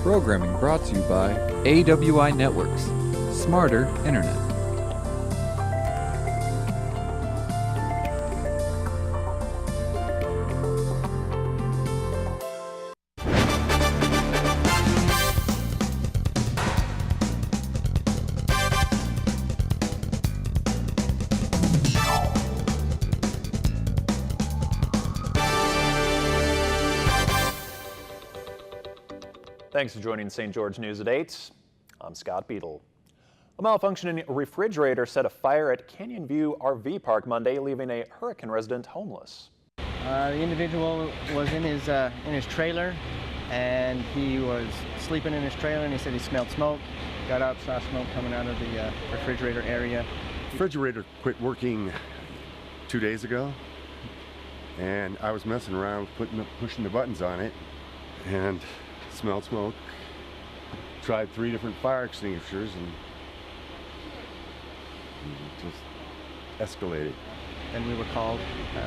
Programming brought to you by AWI Networks, Smarter Internet. Thanks for joining St. George News at 8. I'm Scott Beadle. A malfunctioning refrigerator set a fire at Canyon View RV Park Monday, leaving a Hurricane resident homeless. The individual was in his trailer, and he was sleeping in his trailer, and he said he smelled smoke. Got out, saw smoke coming out of the refrigerator area. The refrigerator quit working 2 days ago, and I was messing around pushing the buttons on it, and smelled smoke. Tried 3 different fire extinguishers, and it just escalated. And we were called.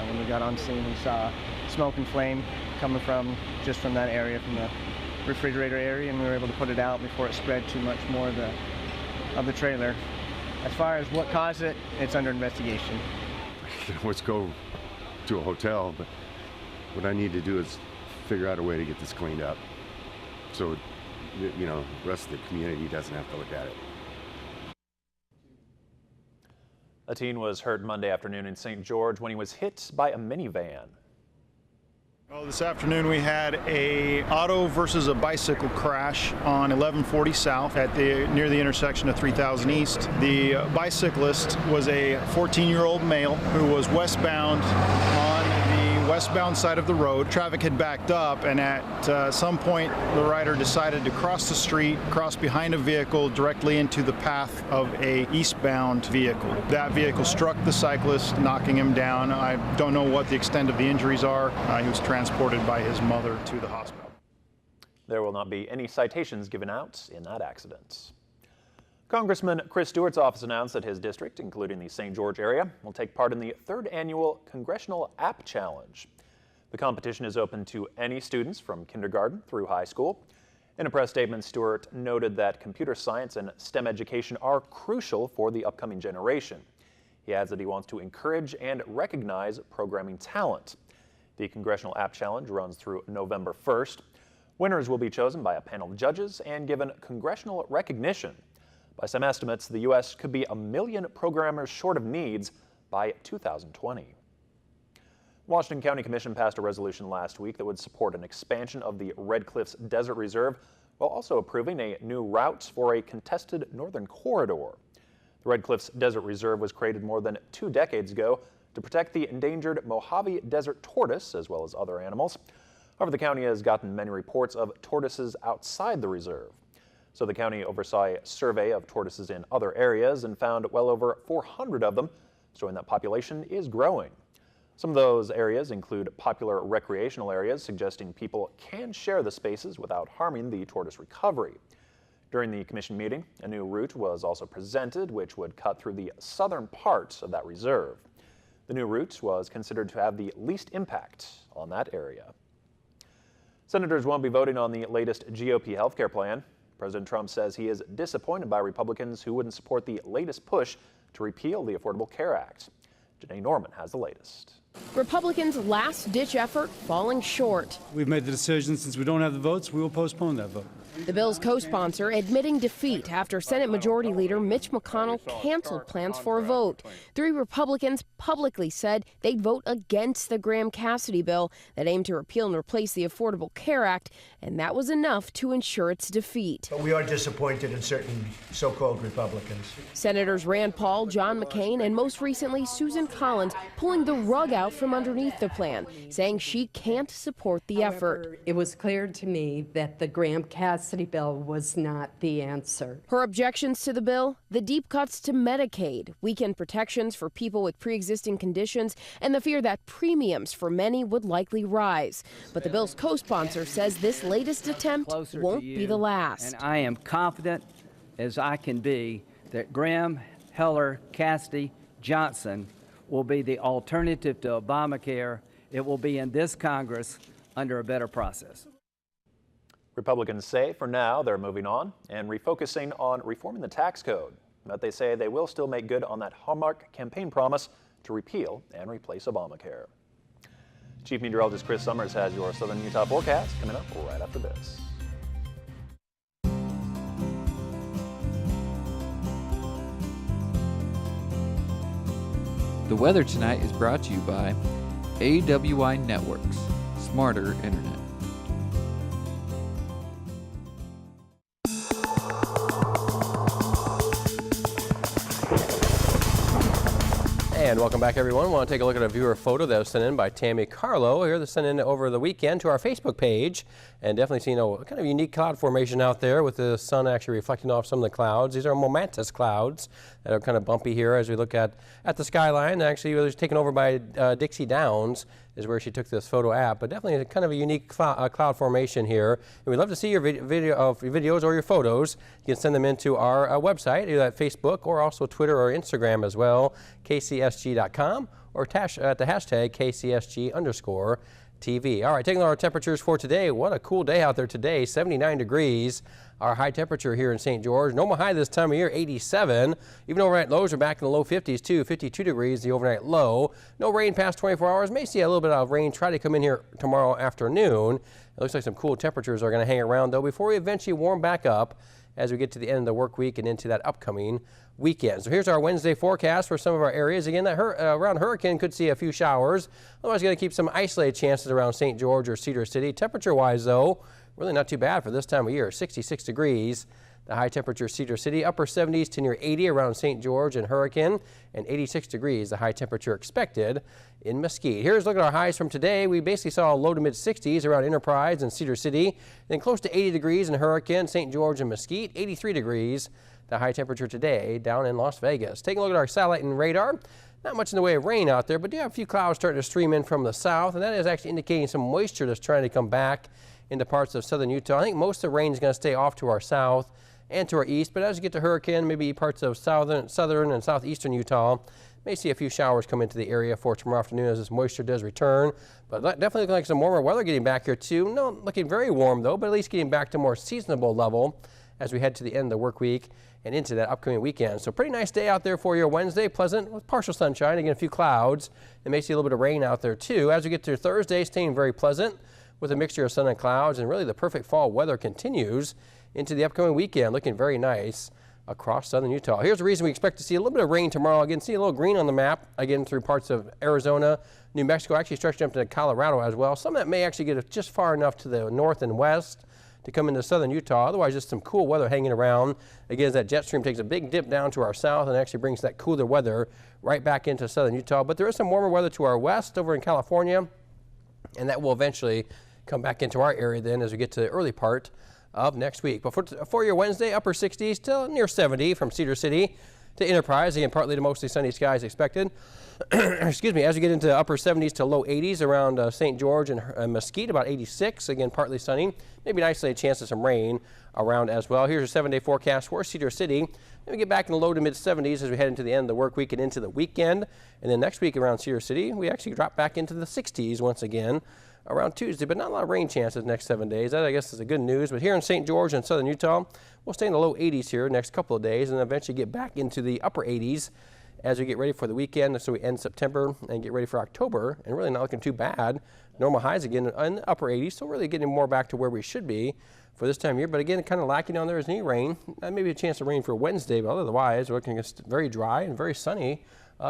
When we got on scene, we saw smoke and flame coming from that area, from the refrigerator area, and we were able to put it out before it spread too much more of the trailer. As far as what caused it, it's under investigation. You know, let's go to a hotel, but what I need to do is figure out a way to get this cleaned up, so you know, the rest of the community doesn't have to look at it. A teen was hurt Monday afternoon in St. George when he was hit by a minivan. Well, this afternoon we had a auto versus a bicycle crash on 1140 South near the intersection of 3000 East. The bicyclist was a 14-year-old male who was westbound on the westbound side of the road. Traffic had backed up, and at some point the rider decided to cross the street, cross behind a vehicle directly into the path of a eastbound vehicle. That vehicle struck the cyclist, knocking him down. I don't know what the extent of the injuries are. He was transported by his mother to the hospital. There will not be any citations given out in that accident. Congressman Chris Stewart's office announced that his district, including the St. George area, will take part in the 3rd annual Congressional App Challenge. The competition is open to any students from kindergarten through high school. In a press statement, Stewart noted that computer science and STEM education are crucial for the upcoming generation. He adds that he wants to encourage and recognize programming talent. The Congressional App Challenge runs through November 1st. Winners will be chosen by a panel of judges and given congressional recognition. By some estimates, the U.S. could be 1 million programmers short of needs by 2020. Washington County Commission passed a resolution last week that would support an expansion of the Red Cliffs Desert Reserve while also approving a new route for a contested northern corridor. The Red Cliffs Desert Reserve was created more than 2 decades ago to protect the endangered Mojave Desert tortoise as well as other animals. However, the county has gotten many reports of tortoises outside the reserve. So the county oversaw a survey of tortoises in other areas and found well over 400 of them, showing that population is growing. Some of those areas include popular recreational areas, suggesting people can share the spaces without harming the tortoise recovery. During the commission meeting, a new route was also presented, which would cut through the southern part of that reserve. The new route was considered to have the least impact on that area. Senators won't be voting on the latest GOP healthcare plan. President Trump says he is disappointed by Republicans who wouldn't support the latest push to repeal the Affordable Care Act. Janae Norman has the latest. Republicans' last-ditch effort falling short. We've made the decision, since we don't have the votes, we will postpone that vote. The bill's co-sponsor admitting defeat after Senate Majority Leader Mitch McConnell canceled plans for a vote. 3 Republicans publicly said they'd vote against the Graham-Cassidy bill that aimed to repeal and replace the Affordable Care Act, and that was enough to ensure its defeat. But we are disappointed in certain so-called Republicans. Senators Rand Paul, John McCain, and most recently Susan Collins pulling the rug out from underneath the plan, saying she can't support the effort. It was clear to me that the Graham-Cassidy bill was not the answer. Her objections to the bill: the deep cuts to Medicaid, weakened protections for people with pre-existing conditions, and the fear that premiums for many would likely rise. But the bill's co-sponsor says this latest attempt won't be the last. And I am confident as I can be that Graham, Heller, Cassidy, Johnson will be the alternative to Obamacare. It will be in this Congress under a better process. Republicans say for now they're moving on and refocusing on reforming the tax code, but they say they will still make good on that hallmark campaign promise to repeal and replace Obamacare. Chief Meteorologist Chris Summers has your Southern Utah forecast coming up right after this. The weather tonight is brought to you by AWI Networks, smarter internet. And welcome back, everyone. I want to take a look at a viewer photo that was sent in by Tammy Carlo. Here, this sent in over the weekend to our Facebook page, and definitely seen a kind of unique cloud formation out there with the sun actually reflecting off some of the clouds. These are momentous clouds that are kind of bumpy here as we look at the skyline. Actually, it was taken over by Dixie Downs is where she took this photo at, but definitely kind of a unique cloud formation here. And we'd love to see your videos or your photos. You can send them into our website, either at Facebook or also Twitter or Instagram as well, kcsg.com, or at the hashtag KCSG_TV. All right, taking our temperatures for today. What a cool day out there today, 79 degrees. Our high temperature here in St. George. Normal high this time of year, 87. Even overnight lows are back in the low 50s too, 52 degrees the overnight low. No rain past 24 hours. May see a little bit of rain try to come in here tomorrow afternoon. It looks like some cool temperatures are going to hang around though before we eventually warm back up as we get to the end of the work week and into that upcoming weekend. So here's our Wednesday forecast for some of our areas. Again, that around Hurricane could see a few showers. Otherwise, going to keep some isolated chances around St. George or Cedar City. Temperature-wise, though, really not too bad for this time of year. 66 degrees. The high temperature Cedar City, upper 70s to near 80 around St. George and Hurricane, and 86 degrees, the high temperature expected in Mesquite. Here's a look at our highs from today. We basically saw low to mid 60s around Enterprise and Cedar City, then close to 80 degrees in Hurricane, St. George and Mesquite, 83 degrees, the high temperature today down in Las Vegas. Taking a look at our satellite and radar. Not much in the way of rain out there, but do have a few clouds starting to stream in from the south, and that is actually indicating some moisture that's trying to come back into parts of southern Utah. I think most of the rain is going to stay off to our south and to our east, but as you get to Hurricane, maybe parts of southern and southeastern Utah, may see a few showers come into the area for tomorrow afternoon as this moisture does return. But definitely looking like some warmer weather getting back here too. No looking very warm though, but at least getting back to more seasonable level as we head to the end of the work week and into that upcoming weekend. So pretty nice day out there for your Wednesday, pleasant with partial sunshine, again a few clouds, and may see a little bit of rain out there too. As we get to Thursday, staying very pleasant with a mixture of sun and clouds, and really the perfect fall weather continues into the upcoming weekend, looking very nice across southern Utah. Here's the reason we expect to see a little bit of rain tomorrow. Again, see a little green on the map, again through parts of Arizona, New Mexico, actually stretching up to Colorado as well. Some of that may actually get just far enough to the north and west to come into southern Utah. Otherwise, just some cool weather hanging around. Again, as that jet stream takes a big dip down to our south and actually brings that cooler weather right back into southern Utah. But there is some warmer weather to our west over in California, and that will eventually come back into our area then as we get to the early part of next week. But for your Wednesday, upper 60s to near 70 from Cedar City to Enterprise. Again, partly to mostly sunny skies expected. Excuse me, as we get into upper 70s to low 80s around St. George and Mesquite, about 86. Again, partly sunny. Maybe an isolated chance of some rain around as well. Here's your 7-day forecast for Cedar City. Then we get back in the low to mid 70s as we head into the end of the work week and into the weekend. And then next week around Cedar City, we actually drop back into the 60s once again around Tuesday, but not a lot of rain chances next 7 days. That, I guess, is the good news. But here in St. George and southern Utah, we'll stay in the low 80s here next couple of days and eventually get back into the upper 80s as we get ready for the weekend. So we end September and get ready for October, and really not looking too bad. Normal highs again in the upper 80s, so really getting more back to where we should be for this time of year. But again, kind of lacking on there is any rain. Maybe a chance of rain for Wednesday, but otherwise, we're looking at very dry and very sunny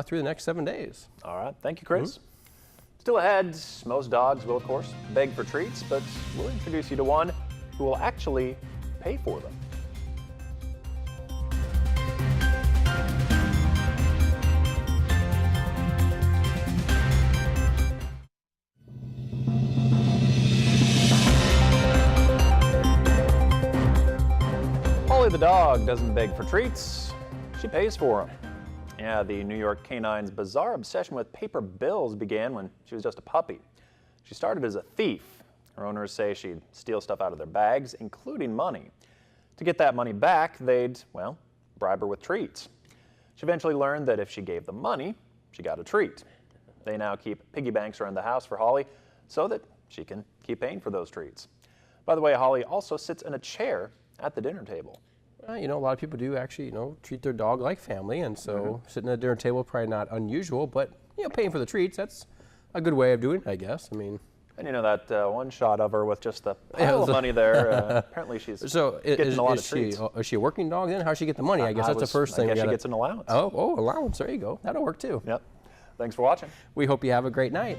through the next 7 days. All right. Thank you, Chris. Still ahead, most dogs will, of course, beg for treats, but we'll introduce you to one who will actually pay for them. Holly the dog doesn't beg for treats, she pays for them. Yeah, the New York canine's bizarre obsession with paper bills began when she was just a puppy. She started as a thief. Her owners say she'd steal stuff out of their bags, including money. To get that money back, they'd, well, bribe her with treats. She eventually learned that if she gave them money, she got a treat. They now keep piggy banks around the house for Holly so that she can keep paying for those treats. By the way, Holly also sits in a chair at the dinner table. You know, a lot of people do actually, you know, treat their dog like family, and so sitting at a dinner table probably not unusual, but, you know, paying for the treats, that's a good way of doing it, I guess. I mean. And you know that one shot of her with just the pile of money there. Apparently she's getting a lot of treats. Is she a working dog then? How does she get the money? I guess that's the first thing. I guess she gets an allowance. Oh, allowance. There you go. That'll work too. Yep. Thanks for watching. We hope you have a great night.